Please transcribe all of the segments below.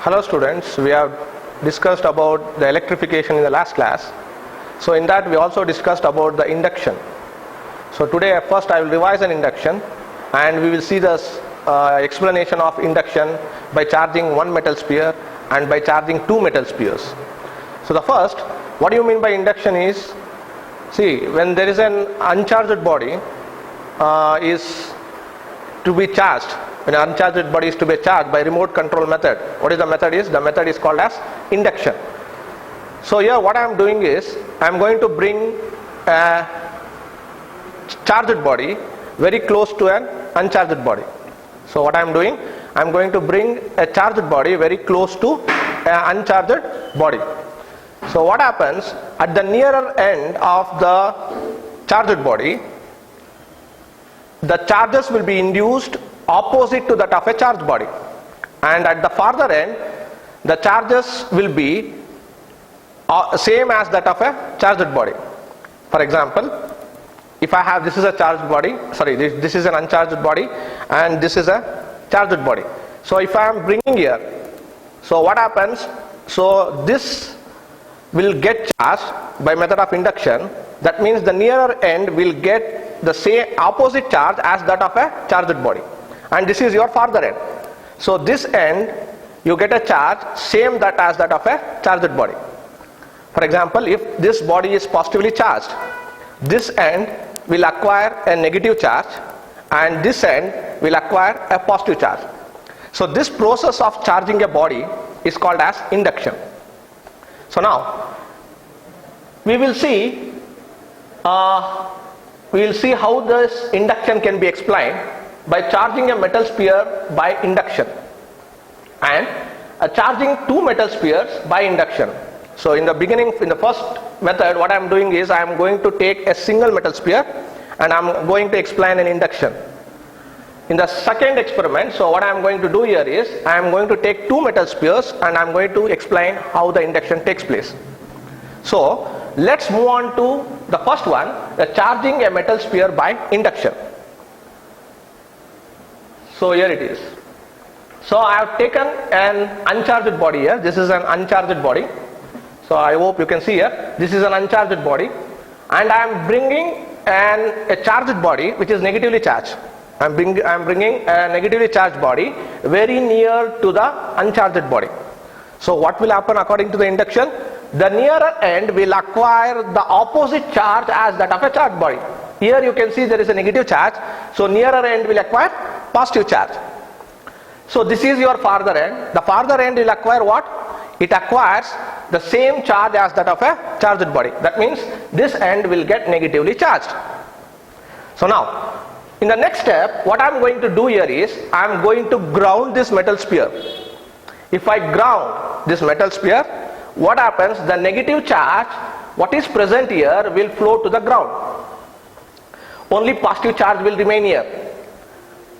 Hello students, we have discussed about the electrification in the last class. So in that we also discussed about the induction. So today first I will revise an induction and we will see this explanation of induction by charging one metal sphere and by charging two metal spheres. So the first, what do you mean by induction is, see, when there is an uncharged body is to be charged, when an uncharged body is to be charged by remote control method, what is the method is? The method is called as induction. So here what I am doing is, I am going to bring a charged body very close to an uncharged body. So what I am doing, I am going to bring a charged body very close to an uncharged body. So what happens, at the nearer end of the charged body, the charges will be induced opposite to that of a charged body, and at the farther end the charges will be same as that of a charged body. For example, if I have, this is a charged body, sorry, this is an uncharged body and this is a charged body. So if I am bringing here, so what happens, so this will get charged by method of induction. That means the nearer end will get the same opposite charge as that of a charged body, and this is your farther end. So this end you get a charge same that as that of a charged body. For example, if this body is positively charged, this end will acquire a negative charge and this end will acquire a positive charge. So this process of charging a body is called as induction. So now we will see how this induction can be explained by charging a metal sphere by induction and charging two metal spheres by induction. So in the beginning, in the first method, what I am doing is I am going to take a single metal sphere and I am going to explain an induction. In the second experiment, so what I am going to do here is I am going to take two metal spheres and I am going to explain how the induction takes place. So let's move on to the first one, the charging a metal sphere by induction. So here it is. So I have taken an uncharged body here. This is an uncharged body. So I hope you can see here. This is an uncharged body, and I am bringing a charged body which is negatively charged. I am bringing a negatively charged body very near to the uncharged body. So what will happen according to the induction? The nearer end will acquire the opposite charge as that of a charged body. Here you can see there is a negative charge, so nearer end will acquire positive charge. So this is your farther end. The farther end will acquire what? It acquires the same charge as that of a charged body. That means this end will get negatively charged. So now, in the next step, what I am going to do here is I am going to ground this metal sphere. If I ground this metal sphere, what happens? The negative charge, what is present here, will flow to the ground. Only positive charge will remain here,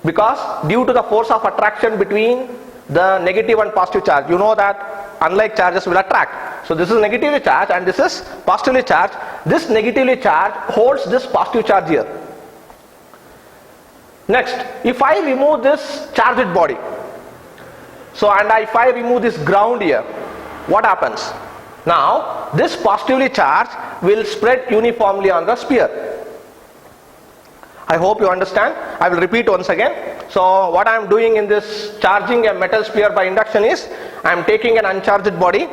because due to the force of attraction between the negative and positive charge, you know that unlike charges will attract. So this is negatively charged and this is positively charged. This negatively charged holds this positive charge here. Next, if I remove this charged body, so if I remove this ground here, what happens? Now this positively charged will spread uniformly on the sphere. I hope you understand. I will repeat once again. So what I am doing in this charging a metal sphere by induction is I am taking an uncharged body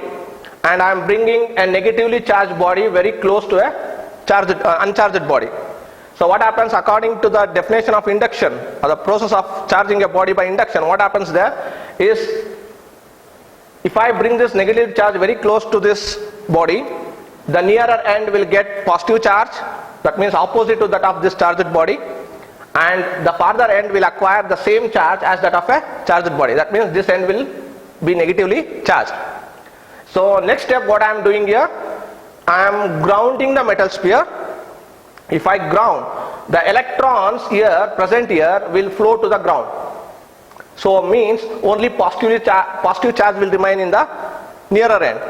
and I am bringing a negatively charged body very close to a uncharged body. So what happens according to the definition of induction, or the process of charging a body by induction, what happens there is, if I bring this negative charge very close to this body, the nearer end will get positive charge, that means opposite to that of this charged body, and the farther end will acquire the same charge as that of a charged body. That means this end will be negatively charged. So next step, what I am doing here, I am grounding the metal sphere. If I ground, the electrons here present here will flow to the ground. So means only positive charge will remain in the nearer end.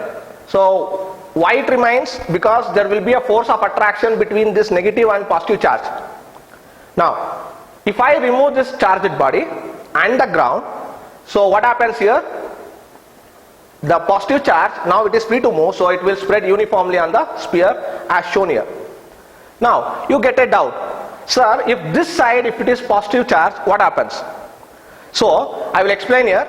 So why it remains? Because there will be a force of attraction between this negative and positive charge. Now if I remove this charged body and the ground, so what happens here? the positive charge, now it is free to move, so it will spread uniformly on the sphere as shown here. Now you get a doubt, sir, if this side, if it is positive charge, what happens? So I will explain here.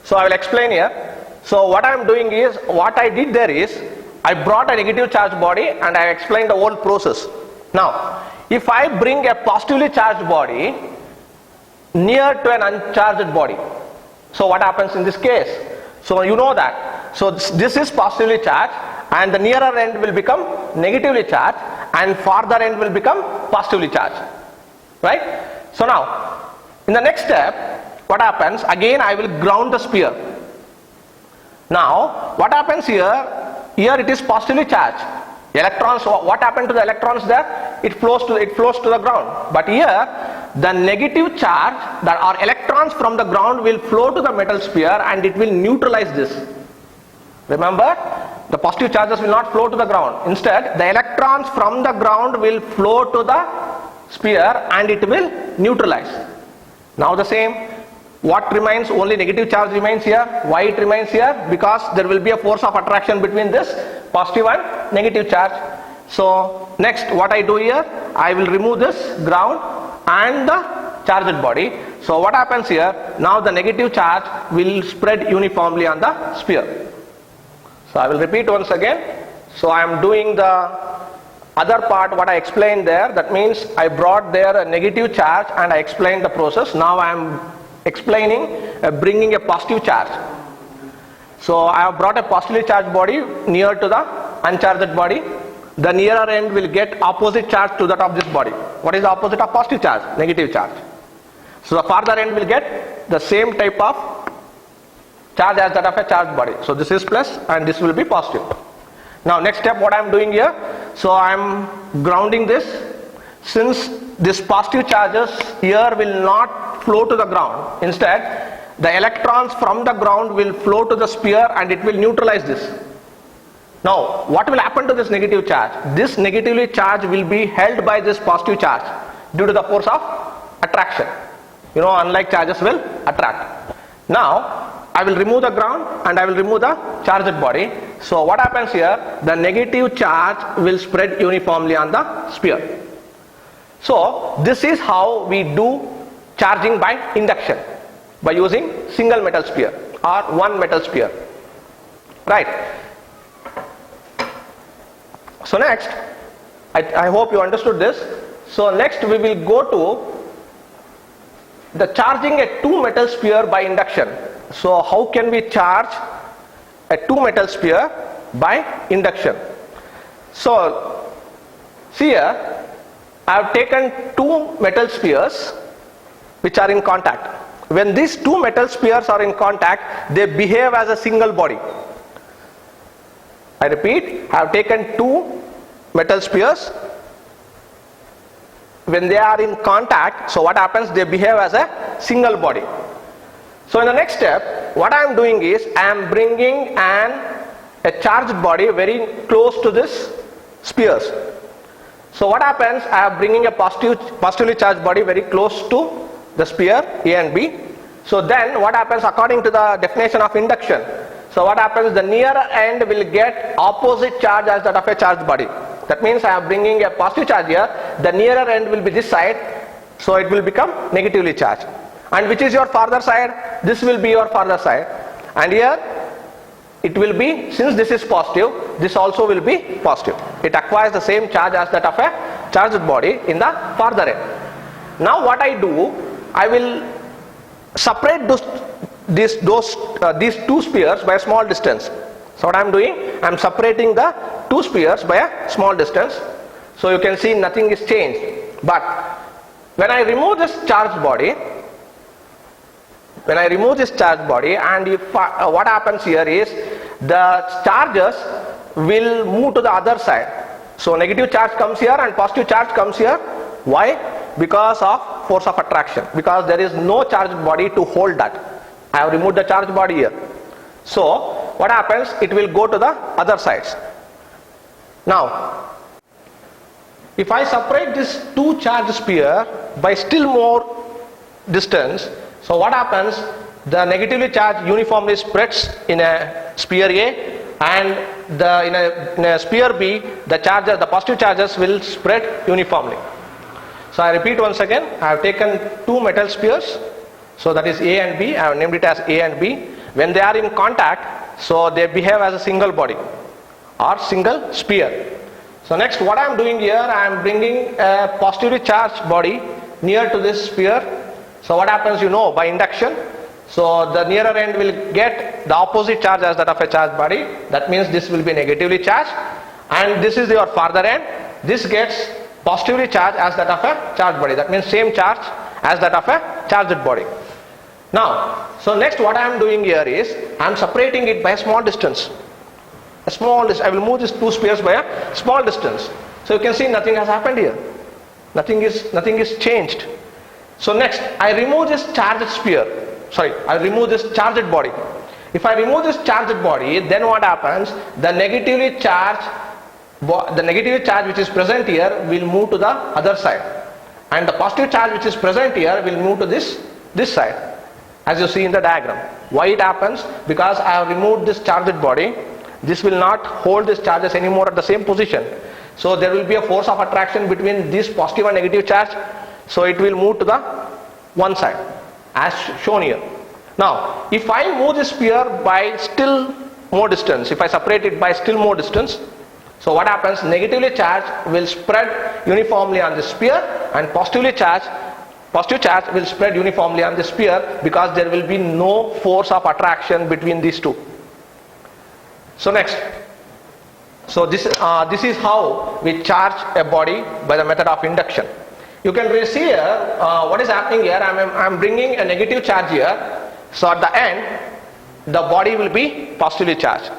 So I will explain here. So what I am doing is, what I did there is, I brought a negative charge body and I explained the whole process. Now if I bring a positively charged body near to an uncharged body, so what happens in this case? So you know that, so this is positively charged and the nearer end will become negatively charged and farther end will become positively charged, right? So now in the next step, what happens, again I will ground the sphere. Now what happens here it is positively charged. Electrons, what happened to the electrons there? It flows to the ground. But here the negative charge, that are electrons from the ground, will flow to the metal sphere and it will neutralize this. Remember, the positive charges will not flow to the ground. Instead, the electrons from the ground will flow to the sphere and it will neutralize. Now the same, what remains? Only negative charge remains here. Why it remains here? Because there will be a force of attraction between this positive and negative charge. So next what I do here, I will remove this ground and the charged body. So what happens here, now the negative charge will spread uniformly on the sphere. So I will repeat once again. So I am doing the other part what I explained there. That means I brought there a negative charge and I explained the process. Now I am explaining bringing a positive charge. So I have brought a positively charged body near to the uncharged body. The nearer end will get opposite charge to that of this body. What is the opposite of positive charge? Negative charge. So the farther end will get the same type of charge as that of a charged body. So this is plus and this will be positive. Now next step what I am doing here, so I am grounding this. Since this positive charges here will not flow to the ground, instead the electrons from the ground will flow to the sphere and it will neutralize this. Now what will happen to this negative charge? This negatively charge will be held by this positive charge due to the force of attraction. You know, unlike charges will attract. Now I will remove the ground and I will remove the charged body. So what happens here? The negative charge will spread uniformly on the sphere. So this is how we do charging by induction, by using single metal sphere or one metal sphere, right? So next, I hope you understood this. So next we will go to the charging a two metal sphere by induction. So how can we charge a two metal sphere by induction? So see here, I have taken two metal spheres which are in contact. When these two metal spheres are in contact, they behave as a single body. I repeat, I have taken two metal spheres. When they are in contact, so what happens? They behave as a single body. So in the next step, what I am doing is I am bringing a charged body very close to this spheres. So what happens? I am bringing a positively charged body very close to the sphere A and B. So then what happens according to the definition of induction? So what happens? The nearer end will get opposite charge as that of a charged body. That means I am bringing a positive charge here. The nearer end will be this side. So it will become negatively charged. And which is your farther side? This will be your farther side. And here it will be, since this is positive, this also will be positive. It acquires the same charge as that of a charged body in the farther end. Now what I do, I will separate these two spheres by a small distance. So what I am doing, I am separating the two spheres by a small distance. So you can see nothing is changed. But when I remove this charged body, and if what happens here is the charges will move to the other side. So negative charge comes here and positive charge comes here. Why? Because of force of attraction. Because there is no charged body to hold that. I have removed the charged body here. So what happens? It will go to the other sides. Now If I separate this two charge sphere by still more distance, so what happens? The negatively charged uniformly spreads in a sphere A, and in a sphere B, the positive charges will spread uniformly. So I repeat once again, I have taken two metal spheres, so that is A and B, I have named it as A and B. When they are in contact, so they behave as a single body or single sphere. So next, what I am doing here, I am bringing a positively charged body near to this sphere. So what happens, by induction, so the nearer end will get the opposite charge as that of a charged body. That means this will be negatively charged, and this is your farther end. This gets positively charged as that of a charged body. That means same charge as that of a charged body. Now, so next what I am doing here is, I am separating it by a small distance. I will move these two spheres by a small distance. So you can see nothing has happened here. Nothing is changed. So next, I remove this charged sphere. I remove this charged body. If I remove this charged body, then what happens? The negatively charged which is present here will move to the other side, and the positive charge which is present here will move to this side, as you see in the diagram. Why it happens? Because I have removed this charged body. This will not hold these charges anymore at the same position. So there will be a force of attraction between this positive and negative charge. So it will move to the one side, as shown here. Now, if I move this sphere by still more distance, if I separate it by still more distance, so what happens? Negatively charged will spread uniformly on the sphere, and positive charge will spread uniformly on the sphere, because there will be no force of attraction between these two. So next, so this is how we charge a body by the method of induction. You can see here what is happening here. I am bringing a negative charge here. So at the end, the body will be positively charged.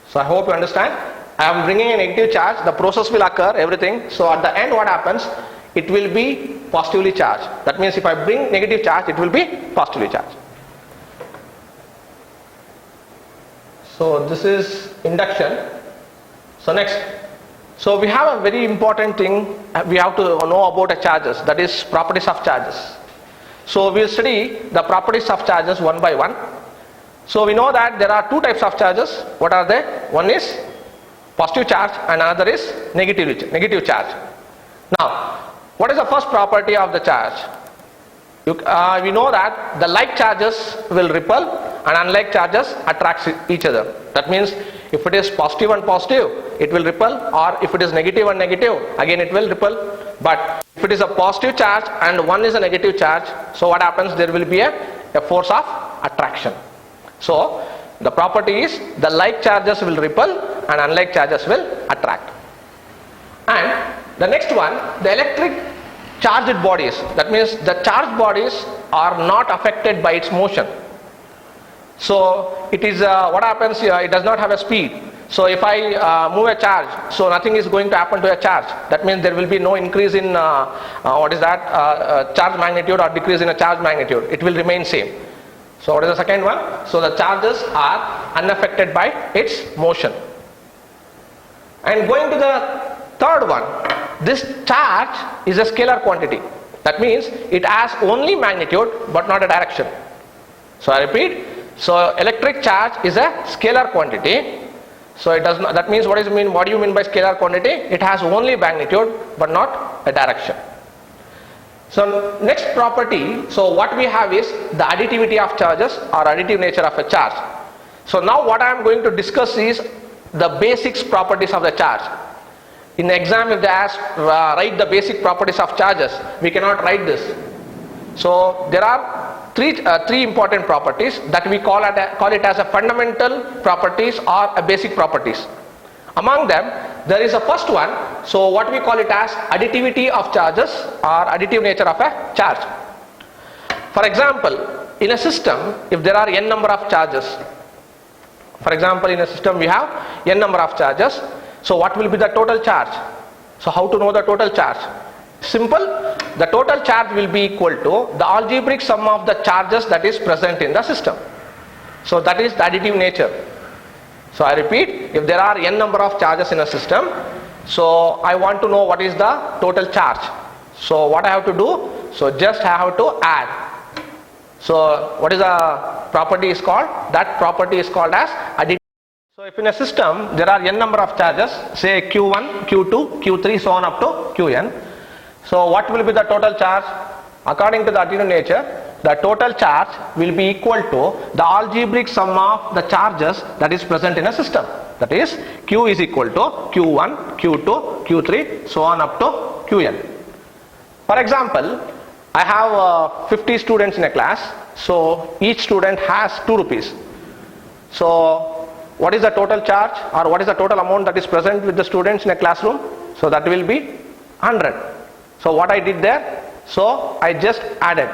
So I hope you understand. I am bringing a negative charge. The process will occur, everything. So at the end, what happens? It will be positively charged. That means if I bring negative charge, it will be positively charged. So this is induction. So next, so we have a very important thing we have to know about the charges, that is properties of charges. So we will study the properties of charges one by one. So we know that there are two types of charges. What are they? One is positive charge and another is negative charge. Now, what is the first property of the charge? We know that the like charges will repel and unlike charges attract each other. That means if it is positive and positive, it will repel, or if it is negative and negative, again it will repel. But if it is a positive charge and one is a negative charge, so what happens? There will be a force of attraction. So the property is the like charges will repel and unlike charges will attract. And the next one, the electric charged bodies, that means the charged bodies are not affected by its motion. So it is what happens here, it does not have a speed. So if I move a charge, so nothing is going to happen to a charge. That means there will be no increase in charge magnitude or decrease in a charge magnitude. It will remain same. So what is the second one? So the charges are unaffected by its motion. And going to the third one, this charge is a scalar quantity. That means it has only magnitude but not a direction. So I repeat, so electric charge is a scalar quantity. So it does not, that means what do you mean by scalar quantity? It has only magnitude but not a direction. So next property, so what we have is the additivity of charges or additive nature of a charge. So now what I am going to discuss is the basics properties of the charge. In the exam, if they ask write the basic properties of charges, we cannot write this. So there are three important properties that we call it as a fundamental properties or a basic properties. Among them, there is a first one, so what we call it as additivity of charges or additive nature of a charge. For example, in a system, if there are n number of charges, for example in a system we have n number of charges, so what will be the total charge? So how to know the total charge? Simple, the total charge will be equal to the algebraic sum of the charges that is present in the system. So that is the additive nature. So I repeat, if there are n number of charges in a system, So I want to know what is the total charge. So what I have to do? So just I have to add. So what is the property is called? That property is called as additive. So if in a system there are n number of charges, say Q1, Q2, Q3, so on up to Qn. So what will be the total charge? According to the additive nature, the total charge will be equal to the algebraic sum of the charges that is present in a system. That is, Q is equal to Q1, Q2, Q3, so on up to Qn. For example, I have 50 students in a class, so each student has 2 rupees. So what is the total charge, or what is the total amount that is present with the students in a classroom? So that will be 100. So what I did there? So I just added.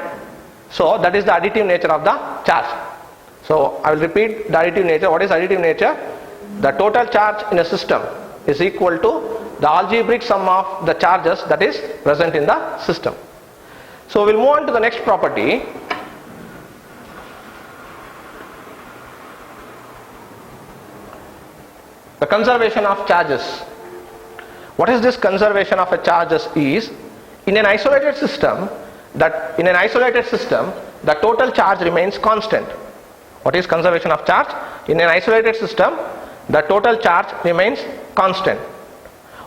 So that is the additive nature of the charge. So I will repeat the additive nature. What is additive nature? The total charge in a system is equal to the algebraic sum of the charges that is present in the system. So we'll move on to the next property. The conservation of charges. What is this conservation of a charges is? In an isolated system, the total charge remains constant. What is conservation of charge? In an isolated system, the total charge remains constant.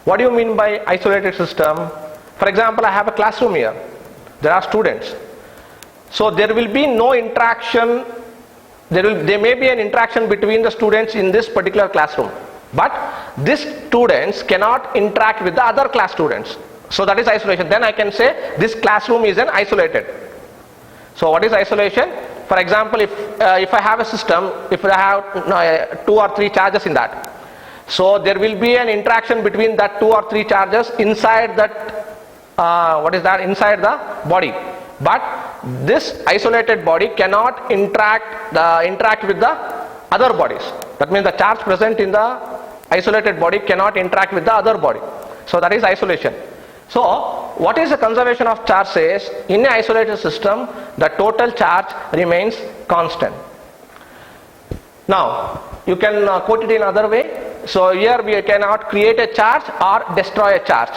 What do you mean by isolated system? For example, I have a classroom here. There are students. So there will be no interaction. There may be an interaction between the students in this particular classroom, but these students cannot interact with the other class students. So that is isolation. Then I can say this classroom is an isolated. So what is isolation? For example, if I have a system, if I have 2 or 3 charges in that, so there will be an interaction between that 2 or 3 charges inside that inside the body. But this isolated body cannot interact with the other bodies. That means the charge present in the isolated body cannot interact with the other body. So that is isolation. So what is the conservation of charge says? In an isolated system, the total charge remains constant. Now you can quote it in another way. So here we cannot create a charge or destroy a charge.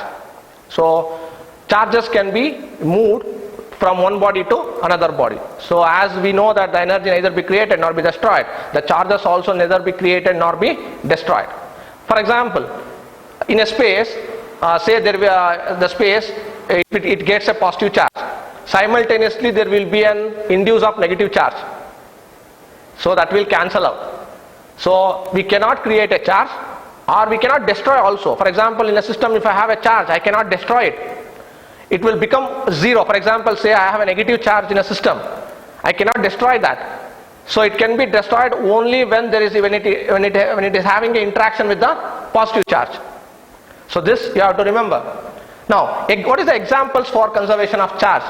So charges can be moved from one body to another body. So as we know that the energy neither be created nor be destroyed, the charges also neither be created nor be destroyed. For example, in a space, say the space, it gets a positive charge. Simultaneously there will be an induce of negative charge. So that will cancel out. So we cannot create a charge, or we cannot destroy also. For example, in a system, if I have a charge, I cannot destroy it. It will become zero. For example, say I have a negative charge in a system, I cannot destroy that. So it can be destroyed only when it is having an interaction with the positive charge. So this you have to remember. Now, what is the examples for conservation of charge?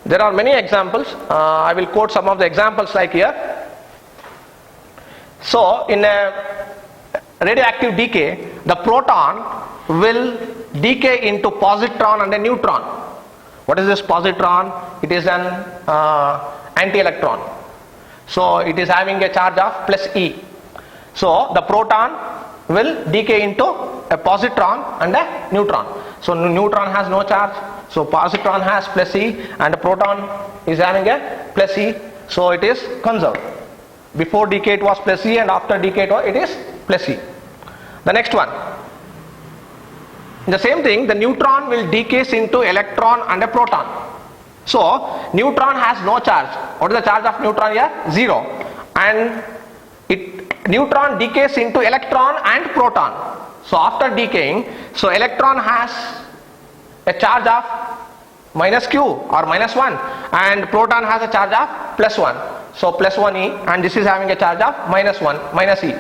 There are many examples. I will quote some of the examples like here. So in a radioactive decay, the proton will decay into positron and a neutron. What is this positron? It is an anti-electron. So it is having a charge of plus E. So the proton will decay into a positron and a neutron. So neutron has no charge, so positron has plus E, and the proton is having a plus E, so it is conserved. Before decay it was plus E, and after decay it is plus E. The next one, the same thing, the neutron will decay into electron and a proton. So neutron has no charge. What is the charge of neutron here? 0. And neutron decays into electron and proton. So after decaying, so electron has a charge of minus q or minus 1, and proton has a charge of plus 1. So plus 1e, and this is having a charge of minus 1, minus e.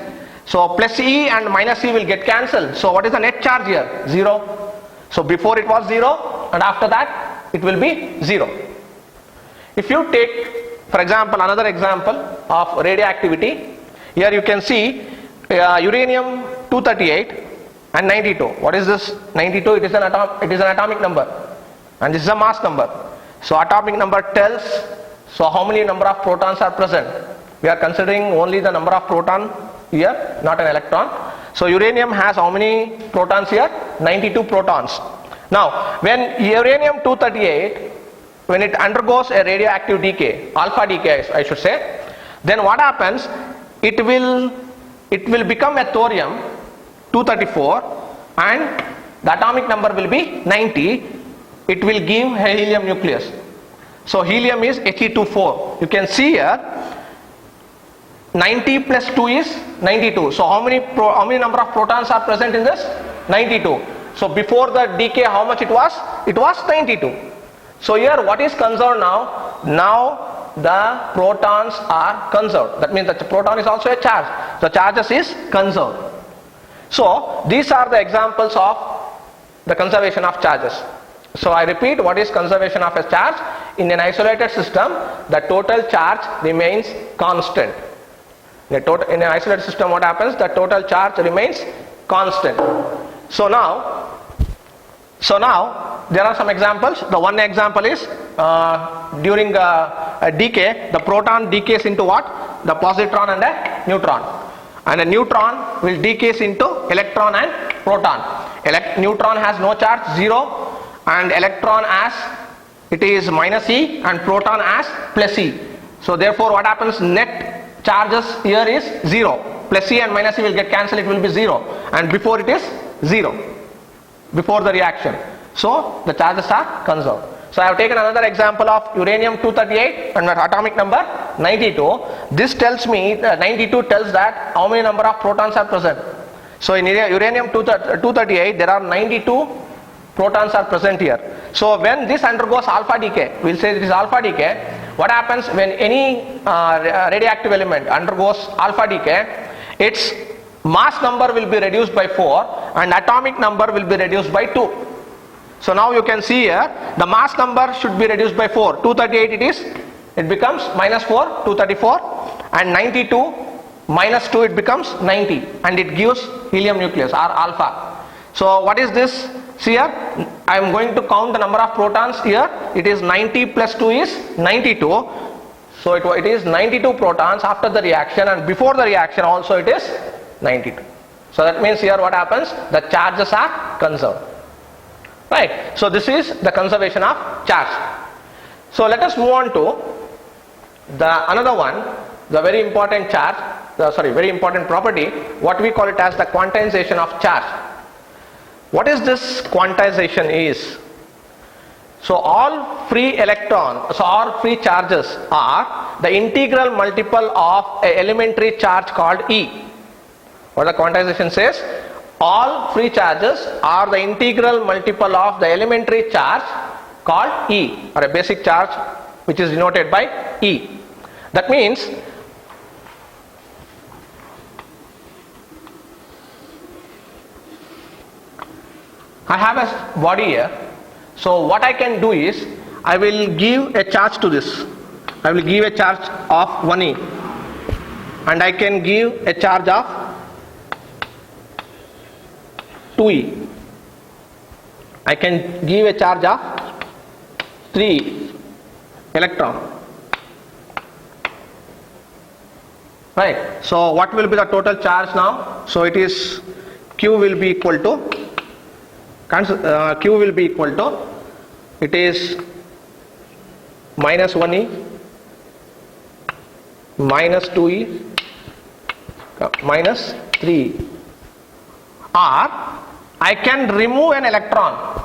So plus e and minus e will get cancelled. So what is the net charge here? 0. So before it was 0, and after that it will be 0. If you take, for example, another example of radioactivity, here you can see uranium 238 and 92. What is this 92? It is an atomic number, and this is a mass number. So atomic number tells so how many number of protons are present. We are considering only the number of proton here, not an electron. So uranium has how many protons here? 92 protons. Now when uranium 238, when it undergoes a radioactive decay, alpha decay I should say, then what happens? It will become a thorium 234 and the atomic number will be 90. It will give a helium nucleus. So helium is He24. You can see here 90 plus 2 is 92. So how many number of protons are present in this? 92. So before the decay, how much it was? It was 92. So here what is conserved now? Now the protons are conserved. That means that the proton is also a charge. The charges is conserved. So these are the examples of the conservation of charges. So I repeat, what is conservation of a charge? In an isolated system, the total charge remains constant. In an isolated system, what happens? The total charge remains constant. So now there are some examples. The one example is during a decay, the proton decays into what? The positron and a neutron. And a neutron will decays into electron and proton. Neutron has no charge, 0, and electron as it is minus E and proton as plus E. So therefore what happens? Net charges here is 0. Plus E and minus E will get cancelled, it will be 0. And before it is 0. Before the reaction. So the charges are conserved. So I have taken another example of uranium 238 and the atomic number 92. This tells me 92 tells that how many number of protons are present. So in uranium 238 there are 92 protons are present here. So when this undergoes alpha decay, we will say it is alpha decay. What happens when any radioactive element undergoes alpha decay? Its mass number will be reduced by 4 and atomic number will be reduced by 2. So now you can see here the mass number should be reduced by 4. 238 it becomes minus 4, 234, and 92 minus 2 it becomes 90, and it gives helium nucleus or alpha. So what is this? See here, I am going to count the number of protons here. It is 90 plus 2 is 92. So it is 92 protons after the reaction, and before the reaction also it is 92. So that means here what happens? The charges are conserved. Right. So this is the conservation of charge. So let us move on to the another one, the very important charge, very important property, what we call it as the quantization of charge. What is this quantization is? So all free electrons, so all free charges are the integral multiple of an elementary charge called E. What the quantization says? All free charges are the integral multiple of the elementary charge called E, or a basic charge which is denoted by E. That means I have a body here. So what I can do is I will give a charge to this. I will give a charge of 1E, and I can give a charge of 2E. I can give a charge of 3 electron. Right. So what will be the total charge now? So it is Q will be equal to it is minus 1E minus 2E minus 3E. Or I can remove an electron.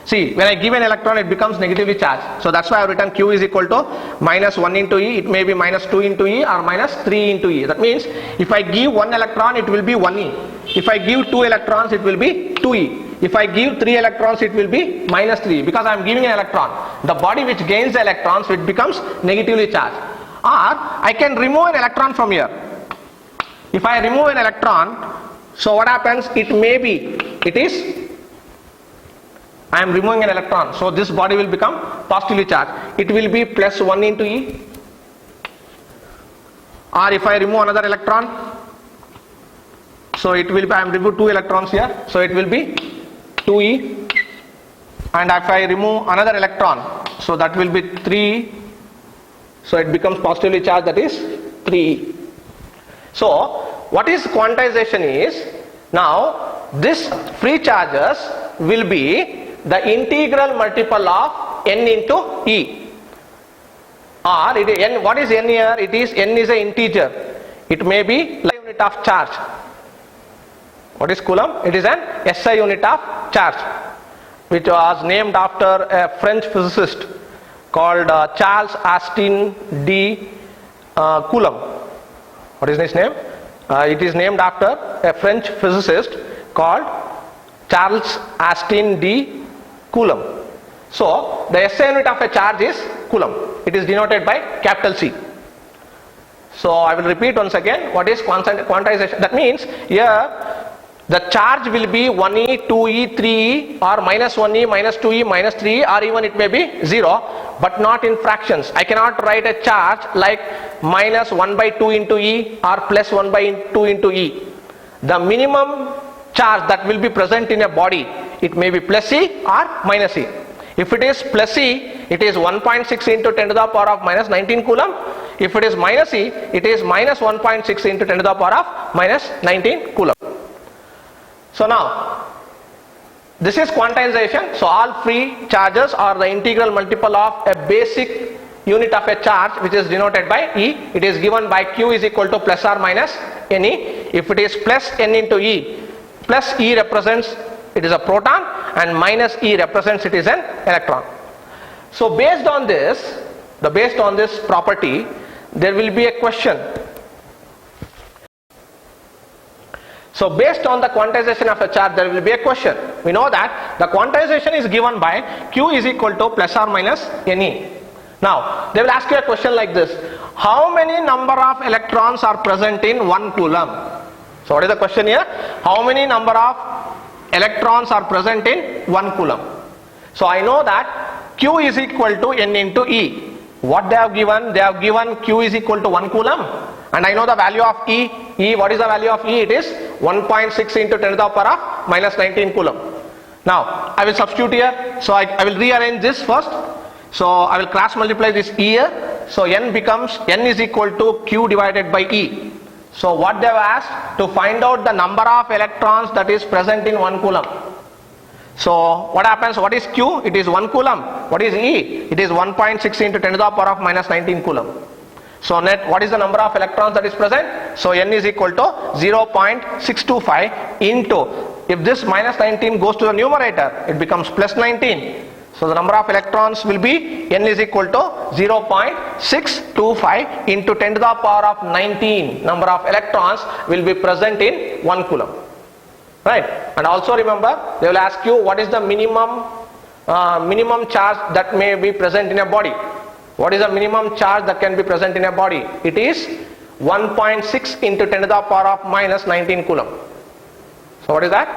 See, when I give an electron it becomes negatively charged. So that's why I have written Q is equal to minus 1 into E. It may be minus 2 into E or minus 3 into E. That means if I give 1 electron it will be 1E. If I give 2 electrons it will be 2E. If I give 3 electrons it will be minus 3, because I am giving an electron. The body which gains the electrons, it becomes negatively charged. Or I can remove an electron from here. If I remove an electron, so what happens? I am removing an electron, so this body will become positively charged. It will be plus 1 into E. Or if I remove another electron, so it will be, I am remove 2 electrons here, so it will be 2E. And if I remove another electron, so that will be 3E. So it becomes positively charged, that is 3E. So what is quantization is, now this free charges will be the integral multiple of n into E. Or it is n, what is n here? It is n is an integer. It may be like unit of charge. What is Coulomb? It is an SI unit of charge, which was named after a French physicist called Charles Astin de Coulomb. What is his name? It is named after a French physicist called Charles Astin de Coulomb. So the SI unit of a charge is Coulomb. It is denoted by capital C. So I will repeat once again, what is quantization? That means here the charge will be 1e, 2e, 3e, or minus 1e, minus 2e, minus 3e, or even it may be 0, but not in fractions. I cannot write a charge like minus 1 by 2 into E or plus 1 by 2 into E. The minimum charge that will be present in a body, it may be plus E or minus E. If it is plus E, it is 1.6 into 10 to the power of minus 19 Coulomb. If it is minus E, it is minus 1.6 into 10 to the power of minus 19 Coulomb. So now, this is quantization. So all free charges are the integral multiple of a basic unit of a charge, which is denoted by E. It is given by Q is equal to plus or minus NE. If it is plus N into E, plus E represents it is a proton and minus E represents it is an electron. So based on this property, there will be a question. So based on the quantization of a charge, there will be a question. We know that the quantization is given by Q is equal to plus or minus NE. Now they will ask you a question like this: how many number of electrons are present in 1 Coulomb? So what is the question here? How many number of electrons are present in 1 Coulomb? So I know that Q is equal to N into E. What they have given? They have given Q is equal to 1 Coulomb, and I know the value of E. E, what is the value of E? It is 1.6 into 10 to the power of minus 19 Coulomb. Now I will substitute here. So I will rearrange this first. So I will cross multiply this E here. So N is equal to Q divided by E. So what they have asked, to find out the number of electrons that is present in 1 Coulomb. So what happens? What is Q? It is 1 Coulomb. What is E? It is 1.6 into 10 to the power of minus 19 Coulomb. So net, what is the number of electrons that is present? So N is equal to 0.625 into, if this minus 19 goes to the numerator, it becomes plus 19. So the number of electrons will be N is equal to 0.625 into 10 to the power of 19 number of electrons will be present in 1 Coulomb. Right? And also remember, they will ask you what is the minimum charge that may be present in a body. What is the minimum charge that can be present in a body? It is 1.6 into 10 to the power of minus 19 Coulomb. So what is that?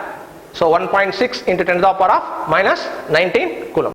So 1.6 into 10 to the power of minus 19 Coulomb.